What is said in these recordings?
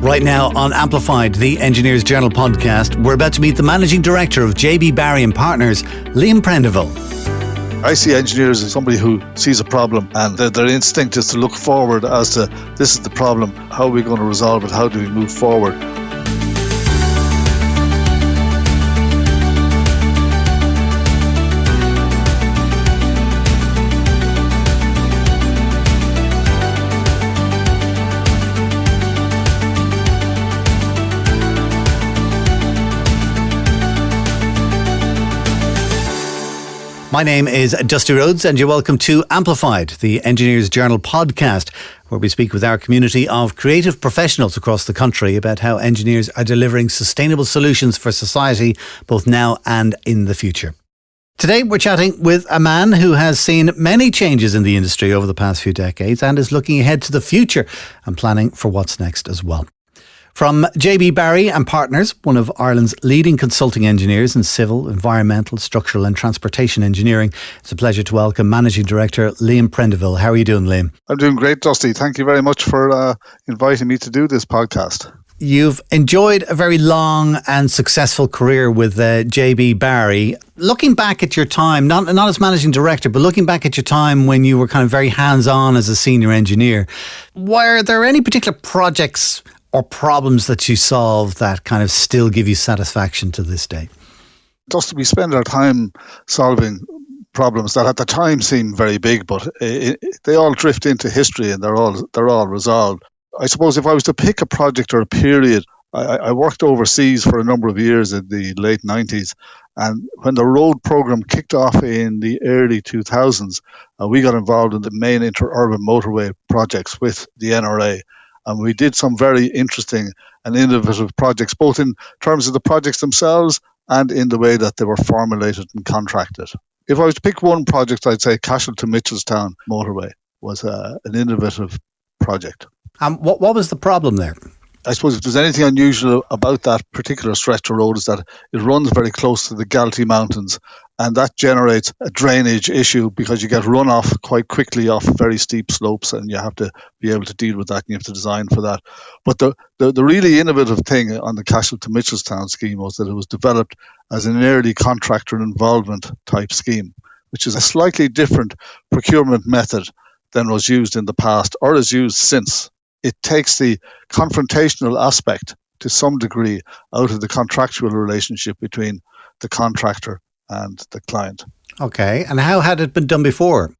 Right now on Amplified, the Engineers Journal podcast, we're about to meet the Managing Director of JB Barry & Partners, Liam Prendiville. I see engineers as somebody who sees a problem and their instinct is to look forward as to this is the problem, how are we going to resolve it, how do we move forward? My name is Dusty Rhodes and you're welcome to Amplified, the Engineers Journal podcast, where we speak with our community of creative professionals across the country about how engineers are delivering sustainable solutions for society, both now and in the future. Today we're chatting with a man who has seen many changes in the industry over the past few decades and is looking ahead to the future and planning for what's next as well. From JB Barry & Partners, one of Ireland's leading consulting engineers in civil, environmental, structural and transportation engineering, it's a pleasure to welcome Managing Director Liam Prendiville. How are you doing, Liam? I'm doing great, Dusty. Thank you very much for inviting me to do this podcast. You've enjoyed a very long and successful career with JB Barry. Looking back at your time, not as Managing Director, but looking back at your time when you were kind of very hands-on as a senior engineer, were there any particular projects or problems that you solve that kind of still give you satisfaction to this day? Just we spend our time solving problems that at the time seem very big, but they all drift into history and they're all resolved. I suppose if I was to pick a project or a period, I worked overseas for a number of years in the late 90s, and when the road program kicked off in the early 2000s, we got involved in the main interurban motorway projects with the NRA. And we did some very interesting and innovative projects, both in terms of the projects themselves and in the way that they were formulated and contracted. If I was to pick one project, I'd say Cashel to Mitchelstown motorway was an innovative project. What was the problem there? I suppose if there's anything unusual about that particular stretch of road is that it runs very close to the Galtee Mountains, and that generates a drainage issue because you get runoff quite quickly off very steep slopes, and you have to be able to deal with that and you have to design for that. But the really innovative thing on the Cashel to Mitchelstown scheme was that it was developed as an early contractor involvement type scheme, which is a slightly different procurement method than was used in the past or is used since. It takes the confrontational aspect to some degree out of the contractual relationship between the contractor and the client. Okay, and how had it been done before?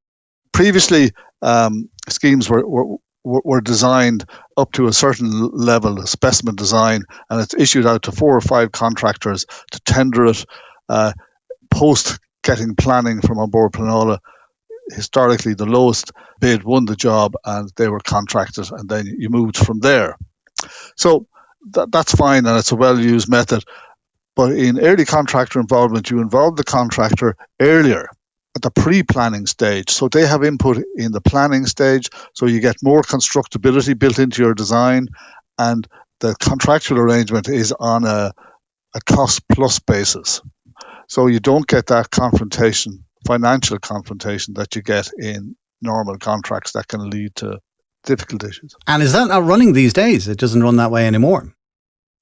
Previously, schemes were designed up to a certain level, a specimen design, and it's issued out to 4 or 5 contractors to tender it post getting planning from on board Planola. Historically, the lowest bid won the job and they were contracted, and then you moved from there. So that's fine and it's a well-used method. But in early contractor involvement, you involve the contractor earlier at the pre-planning stage. So they have input in the planning stage, so you get more constructability built into your design, and the contractual arrangement is on a cost-plus basis. So you don't get that financial confrontation that you get in normal contracts that can lead to difficult issues. And is that not running these days? It doesn't run that way anymore.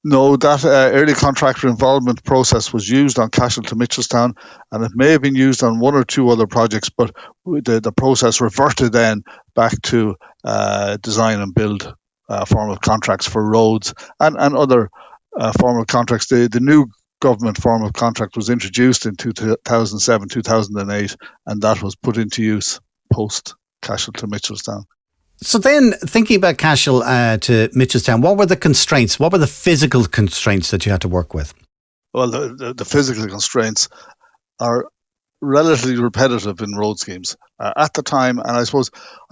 No, that early contractor involvement process was used on Cashel to Mitchelstown, and it may have been used on 1 or 2 other projects, but the process reverted then back to design and build form of contracts for roads and other form of contracts. The new government form of contract was introduced in 2007, 2008, and that was put into use post Cashel to Mitchelstown. So then, thinking about Cashel to Mitchelstown, what were the constraints? What were the physical constraints that you had to work with? Well, the physical constraints are relatively repetitive in road schemes at the time, and I suppose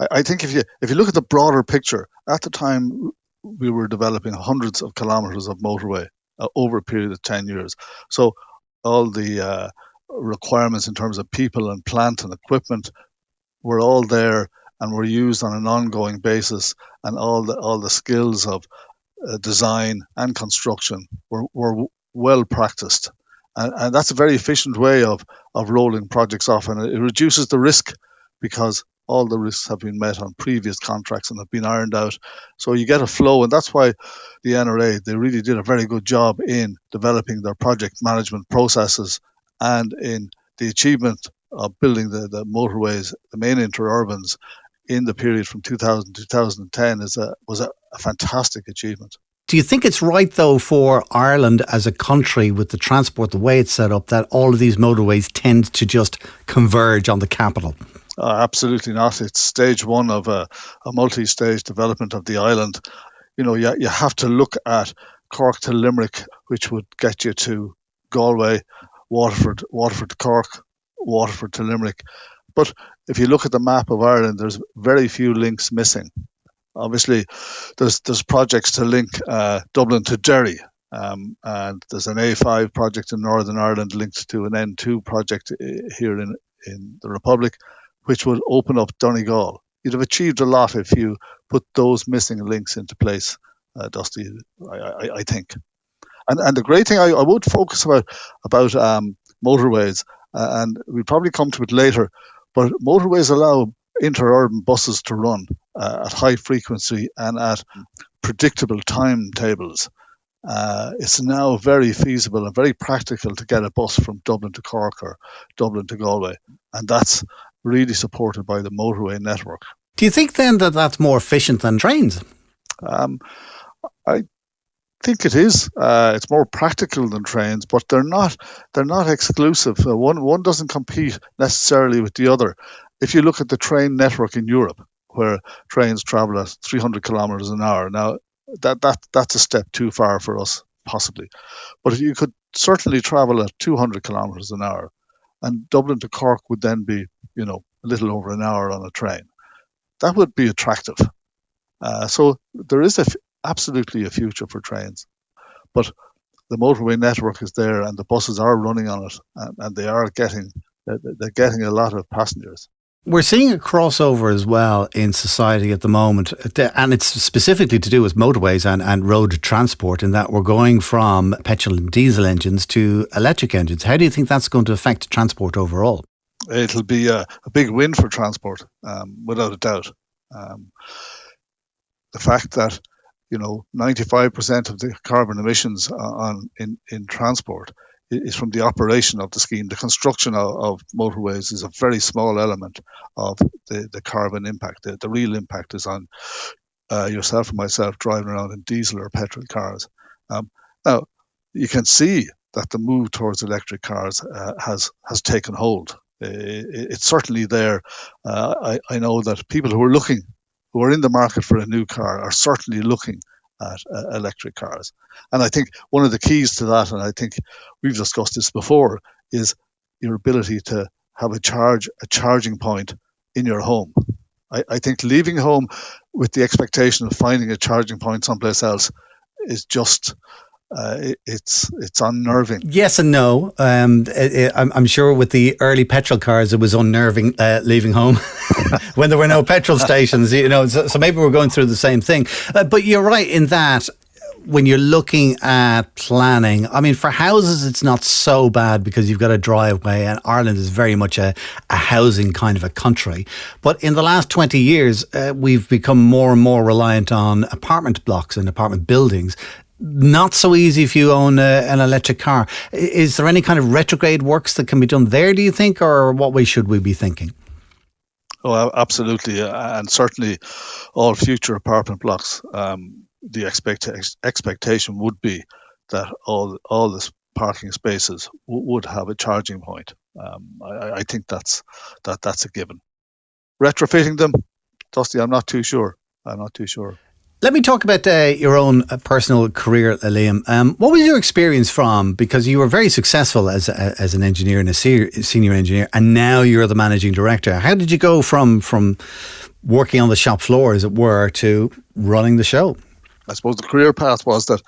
I think if you look at the broader picture, at the time we were developing hundreds of kilometres of motorway over a period of 10 years. So all the requirements in terms of people and plant and equipment were all there and were used on an ongoing basis, and all the skills of design and construction were well practiced. And that's a very efficient way of rolling projects off, and it reduces the risk because All the risks have been met on previous contracts and have been ironed out. So you get a flow, and that's why the NRA, they really did a very good job in developing their project management processes and in the achievement of building the motorways, the main interurbans, in the period from 2000 to 2010 was a fantastic achievement. Do you think it's right, though, for Ireland as a country with the transport, the way it's set up, that all of these motorways tend to just converge on the capital? Absolutely not. It's stage one of a multi-stage development of the island. You have to look at Cork to Limerick, which would get you to Galway, Waterford to Cork, Waterford to Limerick. But if you look at the map of Ireland, there's very few links missing. Obviously, there's projects to link Dublin to Derry, and there's an A5 project in Northern Ireland linked to an N2 project here in the Republic, which would open up Donegal. You'd have achieved a lot if you put those missing links into place, Dusty, I think. And the great thing I would focus about motorways, and we'll probably come to it later, but motorways allow interurban buses to run at high frequency and at predictable timetables. It's now very feasible and very practical to get a bus from Dublin to Cork or Dublin to Galway, and that's really supported by the motorway network. Do you think then that that's more efficient than trains? I think it is. It's more practical than trains, but they're not exclusive. One doesn't compete necessarily with the other. If you look at the train network in Europe, where trains travel at 300 kilometers an hour, now that's a step too far for us, possibly. But you could certainly travel at 200 kilometers an hour, and Dublin to Cork would then be, a little over an hour on a train. That would be attractive. So there is absolutely a future for trains, but the motorway network is there, and the buses are running on it, and they're getting a lot of passengers. We're seeing a crossover as well in society at the moment, and it's specifically to do with motorways and road transport, in that we're going from petrol and diesel engines to electric engines. How do you think that's going to affect transport overall? It'll be a big win for transport, without a doubt. The fact that 95% of the carbon emissions in transport is from the operation of the scheme. The construction of motorways is a very small element of the carbon impact. The real impact is on yourself and myself driving around in diesel or petrol cars. Now, you can see that the move towards electric cars has taken hold. It's certainly there. I know that people who are in the market for a new car are certainly looking at electric cars. And I think one of the keys to that, and I think we've discussed this before, is your ability to have a charging point in your home. I think leaving home with the expectation of finding a charging point someplace else is just it's unnerving. Yes and no. I'm sure with the early petrol cars, it was unnerving leaving home when there were no petrol stations. So maybe we're going through the same thing. But you're right in that when you're looking at planning, I mean, for houses, it's not so bad because you've got a driveway, and Ireland is very much a housing kind of a country. But in the last 20 years, we've become more and more reliant on apartment blocks and apartment buildings. Not so easy if you own an electric car. Is there any kind of retrograde works that can be done there, do you think, or what way should we be thinking? Oh, absolutely. And certainly all future apartment blocks, the expectation would be that all the parking spaces would have a charging point. I think that's a given. Retrofitting them, Dusty, I'm not too sure. Let me talk about your own personal career, Liam. What was your experience from? Because you were very successful as an engineer and a senior engineer, and now you're the managing director. How did you go from working on the shop floor, as it were, to running the show? I suppose the career path was that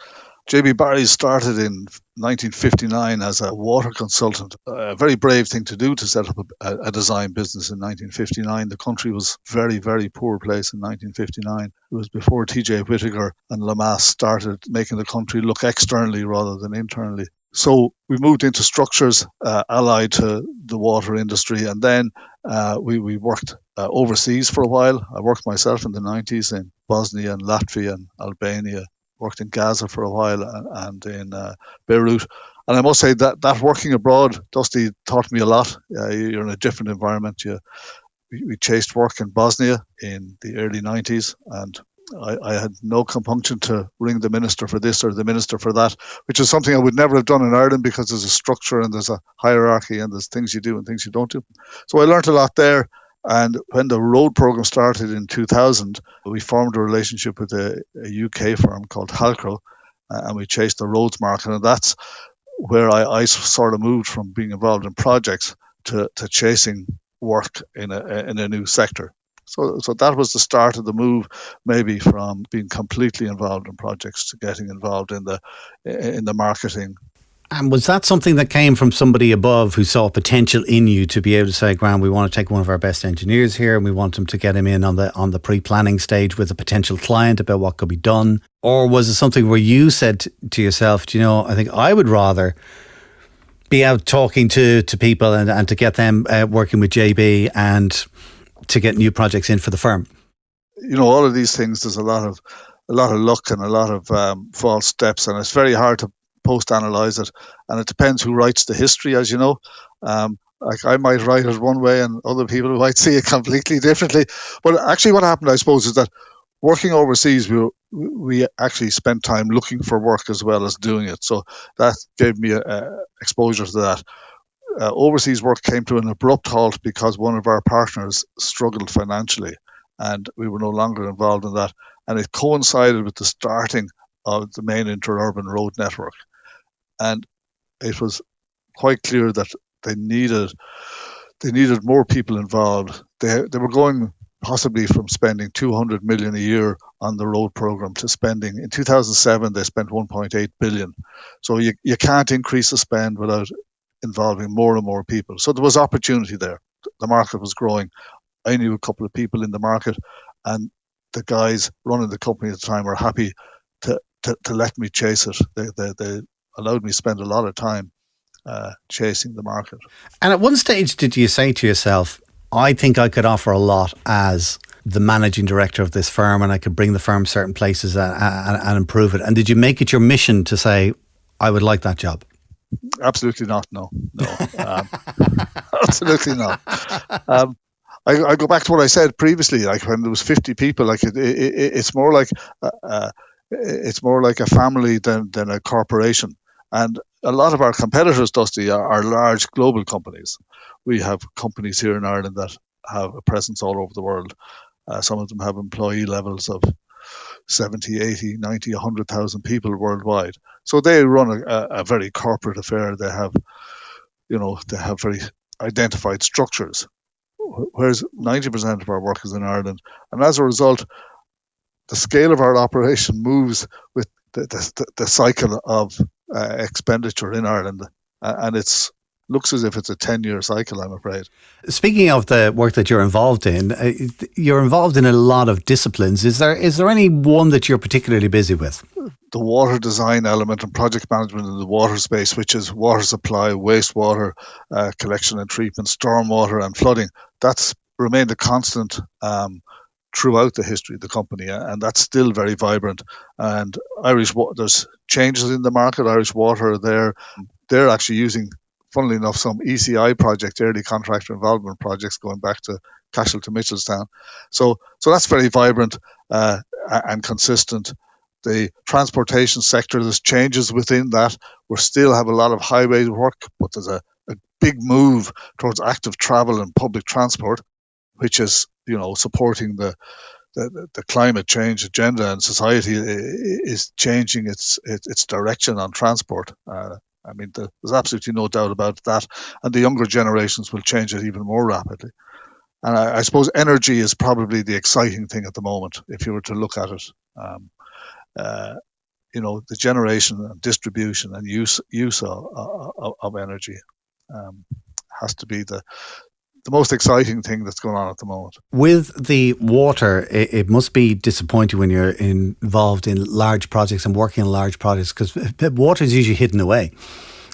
J.B. Barry started in 1959 as a water consultant. A very brave thing to do, to set up a design business in 1959. The country was a very, very poor place in 1959. It was before T.J. Whittaker and Lamass started making the country look externally rather than internally. So we moved into structures allied to the water industry, and then we worked overseas for a while. I worked myself in the 90s in Bosnia and Latvia and Albania, worked in Gaza for a while and in Beirut. And I must say that working abroad, Dusty, taught me a lot. You're in a different environment. We chased work in Bosnia in the early 90s, and I had no compunction to ring the minister for this or the minister for that, which is something I would never have done in Ireland because there's a structure and there's a hierarchy and there's things you do and things you don't do. So I learned a lot there. And when the road program started in 2000, we formed a relationship with a UK firm called Halcro, and we chased the roads market. And that's where I sort of moved from being involved in projects to chasing work in a new sector. So that was the start of the move, maybe from being completely involved in projects to getting involved in the marketing. And was that something that came from somebody above who saw potential in you to be able to say, Graham, we want to take one of our best engineers here and we want him to get him in on the pre-planning stage with a potential client about what could be done? Or was it something where you said to yourself, I think I would rather be out talking to people and to get them working with JB and to get new projects in for the firm? All of these things, there's a lot of luck and a lot of false steps, and it's very hard to post-analyze it, and it depends who writes the history, as you know. Like I might write it one way and other people might see it completely differently. But actually what happened, I suppose, is that working overseas, we actually spent time looking for work as well as doing it. So that gave me exposure to that. Overseas work came to an abrupt halt because one of our partners struggled financially and we were no longer involved in that. And it coincided with the starting of the main interurban road network. And it was quite clear that they needed more people involved. They were going possibly from spending 200 million a year on the road program to spending, in 2007 they spent 1.8 billion. So you can't increase the spend without involving more and more people. So there was opportunity there. The market was growing. I knew a couple of people in the market, and the guys running the company at the time were happy to let me chase it. They allowed me to spend a lot of time chasing the market. And at one stage, did you say to yourself, I think I could offer a lot as the managing director of this firm and I could bring the firm certain places and improve it? And did you make it your mission to say, I would like that job? Absolutely not. No. Absolutely not. I go back to what I said previously. Like when there was 50 people, like it's more like a family than a corporation. And a lot of our competitors, Dusty, are large global companies. We have companies here in Ireland that have a presence all over the world. Some of them have employee levels of 70, 80, 90, 100,000 people worldwide. So they run a very corporate affair. They have very identified structures, whereas 90% of our work is in Ireland. And as a result, the scale of our operation moves with the cycle of expenditure in Ireland. And it looks as if it's a 10-year cycle, I'm afraid. Speaking of the work that you're involved in a lot of disciplines. Is there any one that you're particularly busy with? The water design element and project management in the water space, which is water supply, wastewater, collection and treatment, stormwater and flooding, that's remained a constant throughout the history of the company, and that's still very vibrant. And there's changes in the market. Irish Water, they're actually using, funnily enough, some ECI projects, early contractor involvement projects, going back to Cashel to Mitchelstown. So that's very vibrant and consistent. The transportation sector, there's changes within that. We still have a lot of highway work, but there's a big move towards active travel and public transport, which is, supporting the climate change agenda, and society is changing its direction on transport. There's absolutely no doubt about that, and the younger generations will change it even more rapidly. And I suppose energy is probably the exciting thing at the moment, if you were to look at it. The generation and distribution and use of energy has to be the most exciting thing that's going on at the moment. With the water, it must be disappointing when you're involved in large projects and working on large projects, because water is usually hidden away.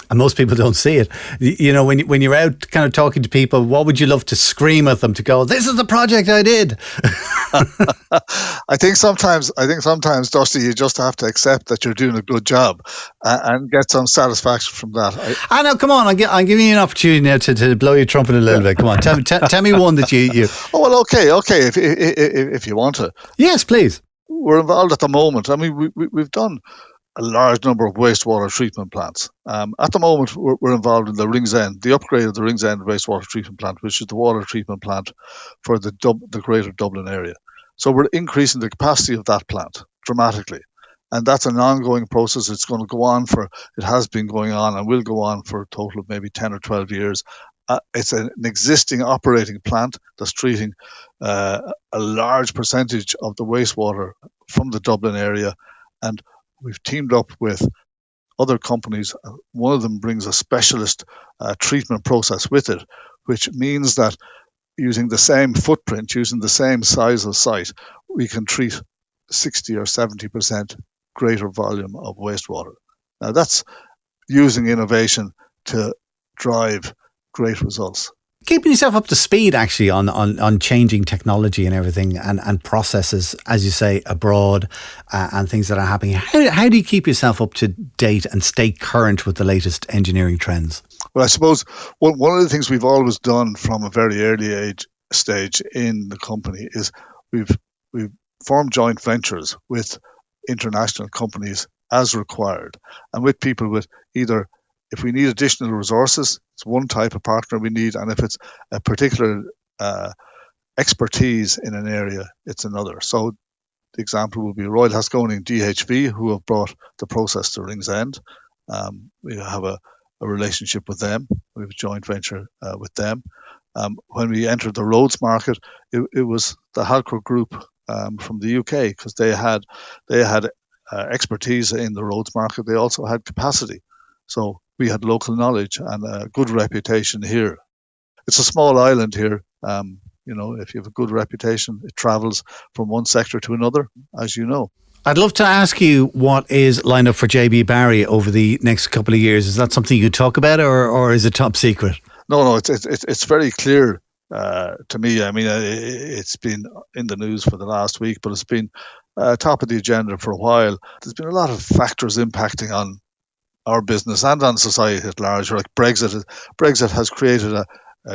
And most people don't see it. You know, when you're out kind of talking to people, what would you love to scream at them to go, this is the project I did? I think sometimes, Dusty, you just have to accept that you're doing a good job and get some satisfaction from that. I know, come on, I'm giving you an opportunity now to blow your trumpet a little bit. Come on, tell me one that you... Oh, well, okay, if you want to. Yes, please. We're involved at the moment. I mean, we've done a large number of wastewater treatment plants. At the moment, we're involved in the Ringsend, the upgrade of the Ringsend wastewater treatment plant, which is the water treatment plant for the greater Dublin area. So we're increasing the capacity of that plant dramatically. And that's an ongoing process. It's going to go on it has been going on and will go on for a total of maybe 10 or 12 years. It's an existing operating plant that's treating a large percentage of the wastewater from the Dublin area. And we've teamed up with other companies. One of them brings a specialist treatment process with it, which means that using the same footprint, using the same size of site, we can treat 60 or 70% greater volume of wastewater. Now that's using innovation to drive great results. Keeping yourself up to speed actually on changing technology and everything and processes, as you say, abroad and things that are happening. How do you keep yourself up to date and stay current with the latest engineering trends? Well, I suppose one of the things we've always done from a very early stage in the company is we've formed joint ventures with international companies as required, and with people with either, if we need additional resources, it's one type of partner we need, and if it's a particular expertise in an area, it's another. So the example would be Royal Haskonian DHV, who have brought the process to Ringsend. We have a relationship with them. We have a joint venture with them. When we entered the roads market, it was the Halcro Group from the UK, because they had expertise in the roads market. They also had capacity. So we had local knowledge and a good reputation here. It's a small island here. If you have a good reputation, it travels from one sector to another, as you know. I'd love to ask you what is lined up for JB Barry over the next couple of years. Is that something you talk about, or is it top secret? No, it's very clear to me. I mean, it's been in the news for the last week, but it's been top of the agenda for a while. There's been a lot of factors impacting on our business and on society at large, like Brexit. Brexit has created a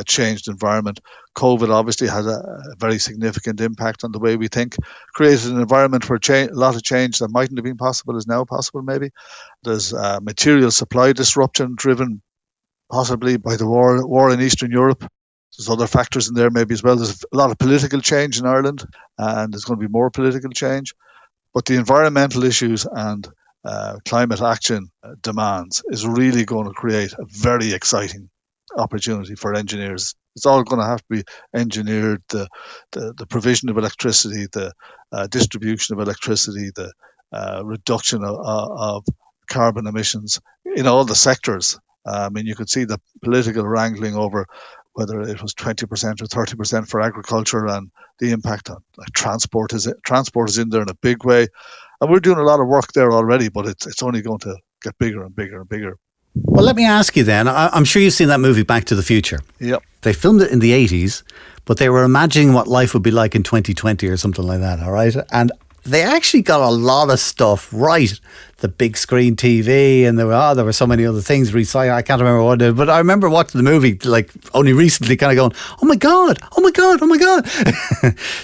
changed environment. COVID obviously had a very significant impact on the way we think, created an environment where a lot of change that mightn't have been possible is now possible maybe. There's material supply disruption driven possibly by the war in Eastern Europe. There's other factors in there maybe as well. There's a lot of political change in Ireland, and there's going to be more political change. But the environmental issues and climate action demands is really going to create a very exciting opportunity for engineers. It's all going to have to be engineered, the provision of electricity, the distribution of electricity, the reduction of carbon emissions in all the sectors. I mean, you could see the political wrangling over whether it was 20% or 30% for agriculture, and the impact on transport is in there in a big way. And we're doing a lot of work there already, but it's only going to get bigger and bigger and bigger. Well, let me ask you then. I'm sure you've seen that movie Back to the Future. Yep. They filmed it in the 80s, but they were imagining what life would be like in 2020 or something like that, all right? And they actually got a lot of stuff right. The big screen TV, and there were so many other things. I can't remember what it is, but I remember watching the movie like only recently, kind of going, oh my God.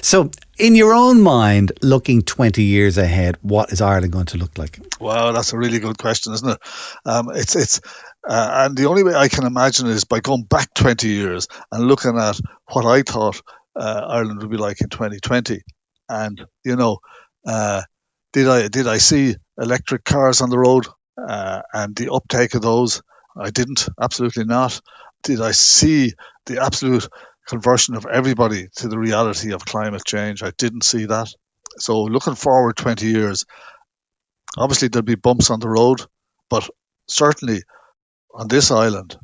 So in your own mind, looking 20 years ahead, what is Ireland going to look like? Wow, that's a really good question, isn't it? And the only way I can imagine is by going back 20 years and looking at what I thought Ireland would be like in 2020. And, did I see electric cars on the road and the uptake of those? I didn't, absolutely not. Did I see the absolute conversion of everybody to the reality of climate change? I didn't see that. So looking forward 20 years, obviously there'll be bumps on the road, but certainly on this island,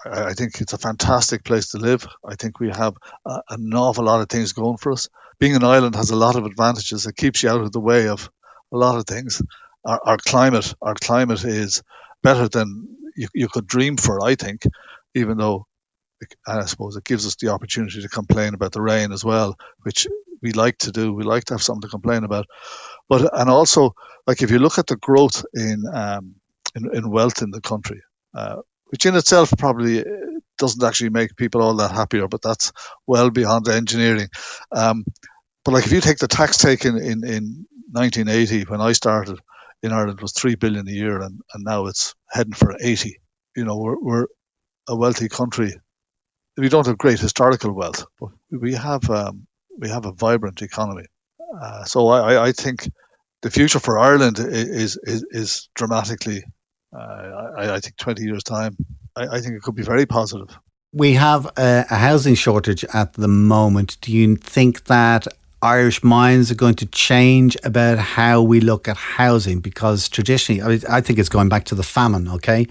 I think it's a fantastic place to live. I think we have an awful lot of things going for us. Being an island has a lot of advantages. It keeps you out of the way of a lot of things. Our climate is better than you could dream for, I think, even though I suppose it gives us the opportunity to complain about the rain as well, which we like to do. We like to have something to complain about. But and also, like if you look at the growth in wealth in the country, which in itself probably doesn't actually make people all that happier, but that's well beyond engineering. But like if you take the tax take in 1980 when I started in Ireland, it was 3 billion a year, and now it's heading for 80. You know, we're a wealthy country. We don't have great historical wealth, but we have a vibrant economy. So I think the future for Ireland is dramatically. I think 20 years time, I think it could be very positive. We have a housing shortage at the moment. Do you think that Irish minds are going to change about how we look at housing? Because traditionally, I think it's going back to the famine, okay?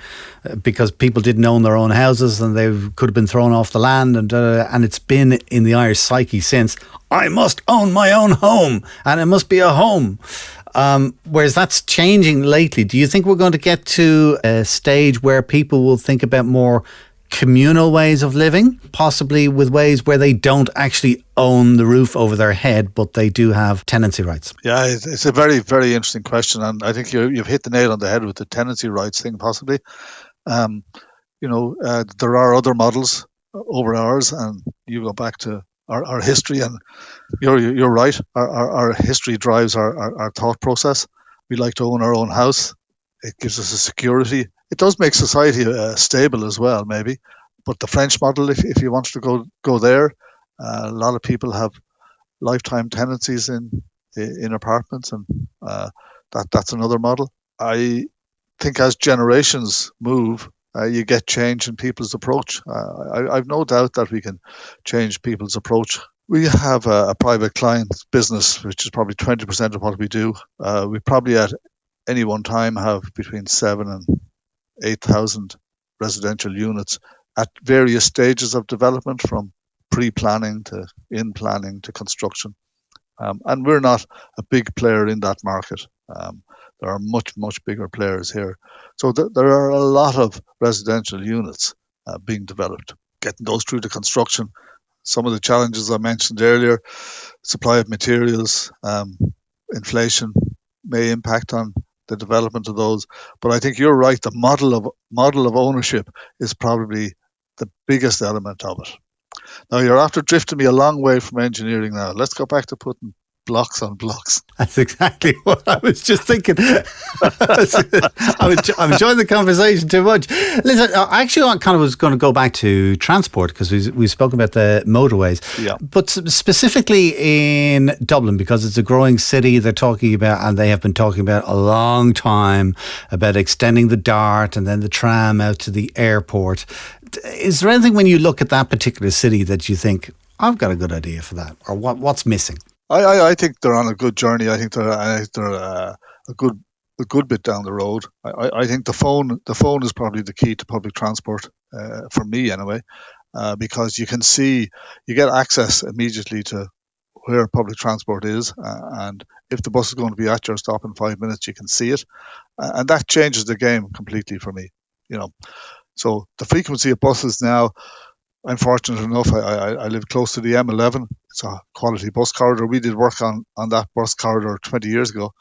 Because people didn't own their own houses and they could have been thrown off the land, and it's been in the Irish psyche since, I must own my own home and it must be a home. Whereas that's changing lately. Do you think we're going to get to a stage where people will think about more communal ways of living, possibly with ways where they don't actually own the roof over their head, but they do have tenancy rights? Yeah, it's a very, very interesting question, and I think you've hit the nail on the head with the tenancy rights thing, possibly. There are other models over ours, and you go back to our history, and you're right. Our history drives our thought process. We like to own our own house. It gives us a security. It does make society stable as well, maybe. But the French model, if you want to go there, a lot of people have lifetime tenancies in apartments, and that's another model. I think as generations move, you get change in people's approach. I've no doubt that we can change people's approach. We have a private client business, which is probably 20% of what we do. We probably at any one time have between 7,000 and 8,000 residential units at various stages of development, from pre-planning to in-planning to construction. And we're not a big player in that market. There are much, much bigger players here. So there are a lot of residential units being developed, getting those through the construction. Some of the challenges I mentioned earlier, supply of materials, inflation may impact on the development of those. But I think you're right. The model of ownership is probably the biggest element of it. Now, you're after drifting me a long way from engineering now. Let's go back to putting blocks on blocks. That's exactly what I was just thinking. I'm enjoying the conversation too much. Listen, actually, I kind of was going to go back to transport, because we've spoken about the motorways. Yeah. But specifically in Dublin, because it's a growing city, they're talking about, and they have been talking about a long time, about extending the DART and then the tram out to the airport. Is there anything when you look at that particular city that you think, I've got a good idea for that, or what's missing? I think they're on a good journey. I think they're a good bit down the road. I think the phone is probably the key to public transport, for me anyway, because you get access immediately to where public transport is, and if the bus is going to be at your stop in 5 minutes, you can see it, and that changes the game completely for me. So the frequency of buses now. I'm fortunate enough, I live close to the M11. It's a quality bus corridor. We did work on that bus corridor 20 years ago,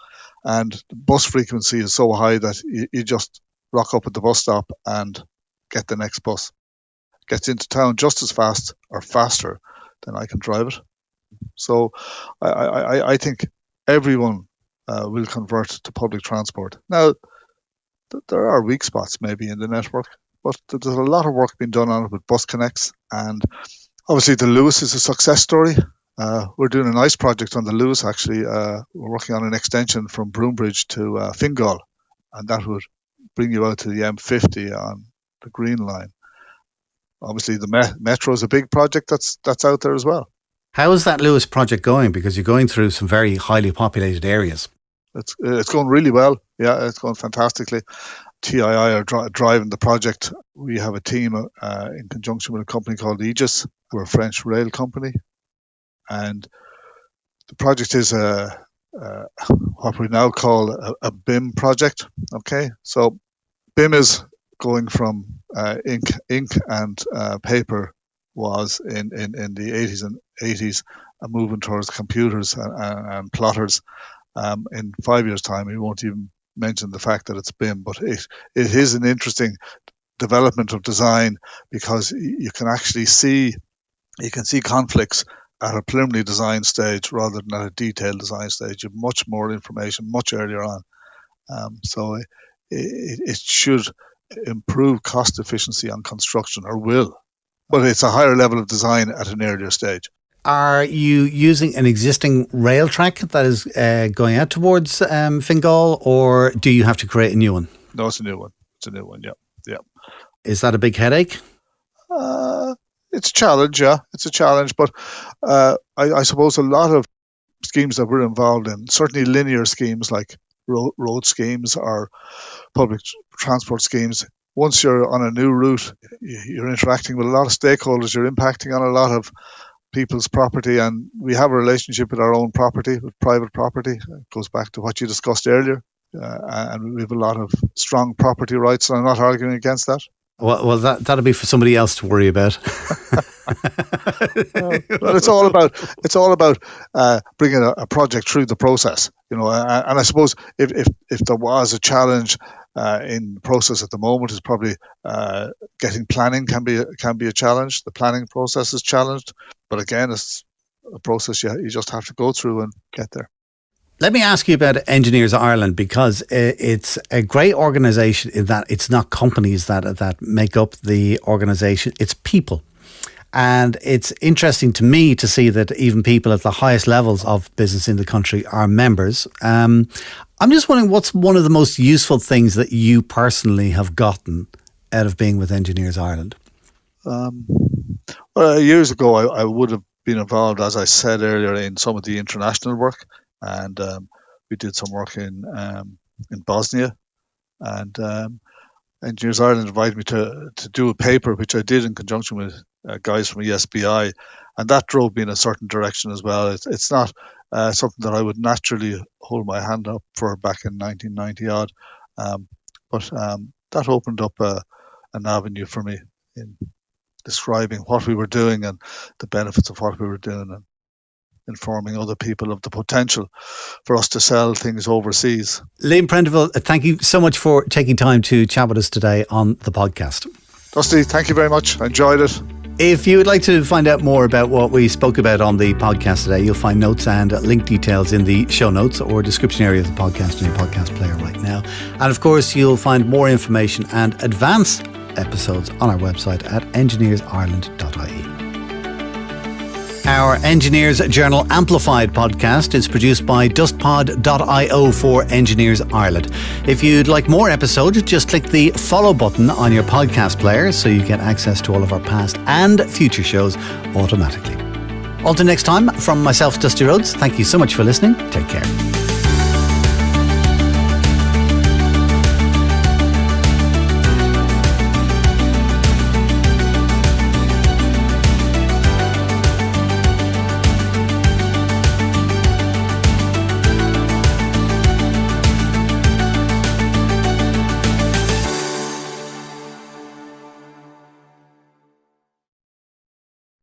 and the bus frequency is so high that you just rock up at the bus stop and get the next bus. Gets into town just as fast or faster than I can drive it. So I think everyone will convert to public transport. Now, there are weak spots maybe in the network, but there's a lot of work being done on it with bus connects, and obviously the Lewis is a success story. We're doing a nice project on the Lewis, actually. We're working on an extension from Broombridge to Fingal, and that would bring you out to the M50 on the Green Line. Obviously the Metro is a big project that's out there as well. How is that Lewis project going? Because you're going through some very highly populated areas. It's going really well. Yeah, it's going fantastically. TII are driving the project. We have a team in conjunction with a company called Aegis. We're a French rail company, and the project is what we now call a BIM project. Okay, so BIM is going from ink and paper was in the 80s and moving towards computers and plotters. In 5 years' time, we won't even mention the fact that it's BIM, but it is an interesting development of design, because you can actually see conflicts at a preliminary design stage rather than at a detailed design stage. You have much more information much earlier on. So it should improve cost efficiency on construction, or will, but it's a higher level of design at an earlier stage. Are you using an existing rail track that is going out towards Fingal, or do you have to create a new one? No, it's a new one. Yeah. Is that a big headache? It's a challenge, yeah. It's a challenge, but I suppose a lot of schemes that we're involved in, certainly linear schemes like road schemes or public transport schemes, once you're on a new route, you're interacting with a lot of stakeholders, you're impacting on a lot of people's property, and we have a relationship with our own property, with private property. It goes back to what you discussed earlier, and we have a lot of strong property rights, and I'm not arguing against that. Well, that'll be for somebody else to worry about. Well, it's all about bringing a project through the process, and I suppose if there was a challenge in the process at the moment, is probably getting planning can be a challenge. The planning process is challenged, but again, it's a process you just have to go through and get there. Let me ask you about Engineers Ireland, because it's a great organisation in that it's not companies that make up the organisation, it's people. And it's interesting to me to see that even people at the highest levels of business in the country are members. I'm just wondering, what's one of the most useful things that you personally have gotten out of being with Engineers Ireland? Well, years ago, I would have been involved, as I said earlier, in some of the international work. And we did some work in Bosnia, and Engineers Ireland invited me to do a paper, which I did in conjunction with guys from ESBI, and that drove me in a certain direction as well. It's not something that I would naturally hold my hand up for back in 1990 odd, but that opened up an avenue for me in describing what we were doing and the benefits of what we were doing, and informing other people of the potential for us to sell things overseas. Liam Prendiville, thank you so much for taking time to chat with us today on the podcast. Dusty, thank you very much. I enjoyed it. If you would like to find out more about what we spoke about on the podcast today, you'll find notes and link details in the show notes or description area of the podcast in your podcast player right now. And of course, you'll find more information and advance episodes on our website at engineersireland.ie. Our Engineers Journal Amplified podcast is produced by dustpod.io for Engineers Ireland. If you'd like more episodes, just click the follow button on your podcast player so you get access to all of our past and future shows automatically. Until next time, from myself, Dusty Rhodes, thank you so much for listening. Take care.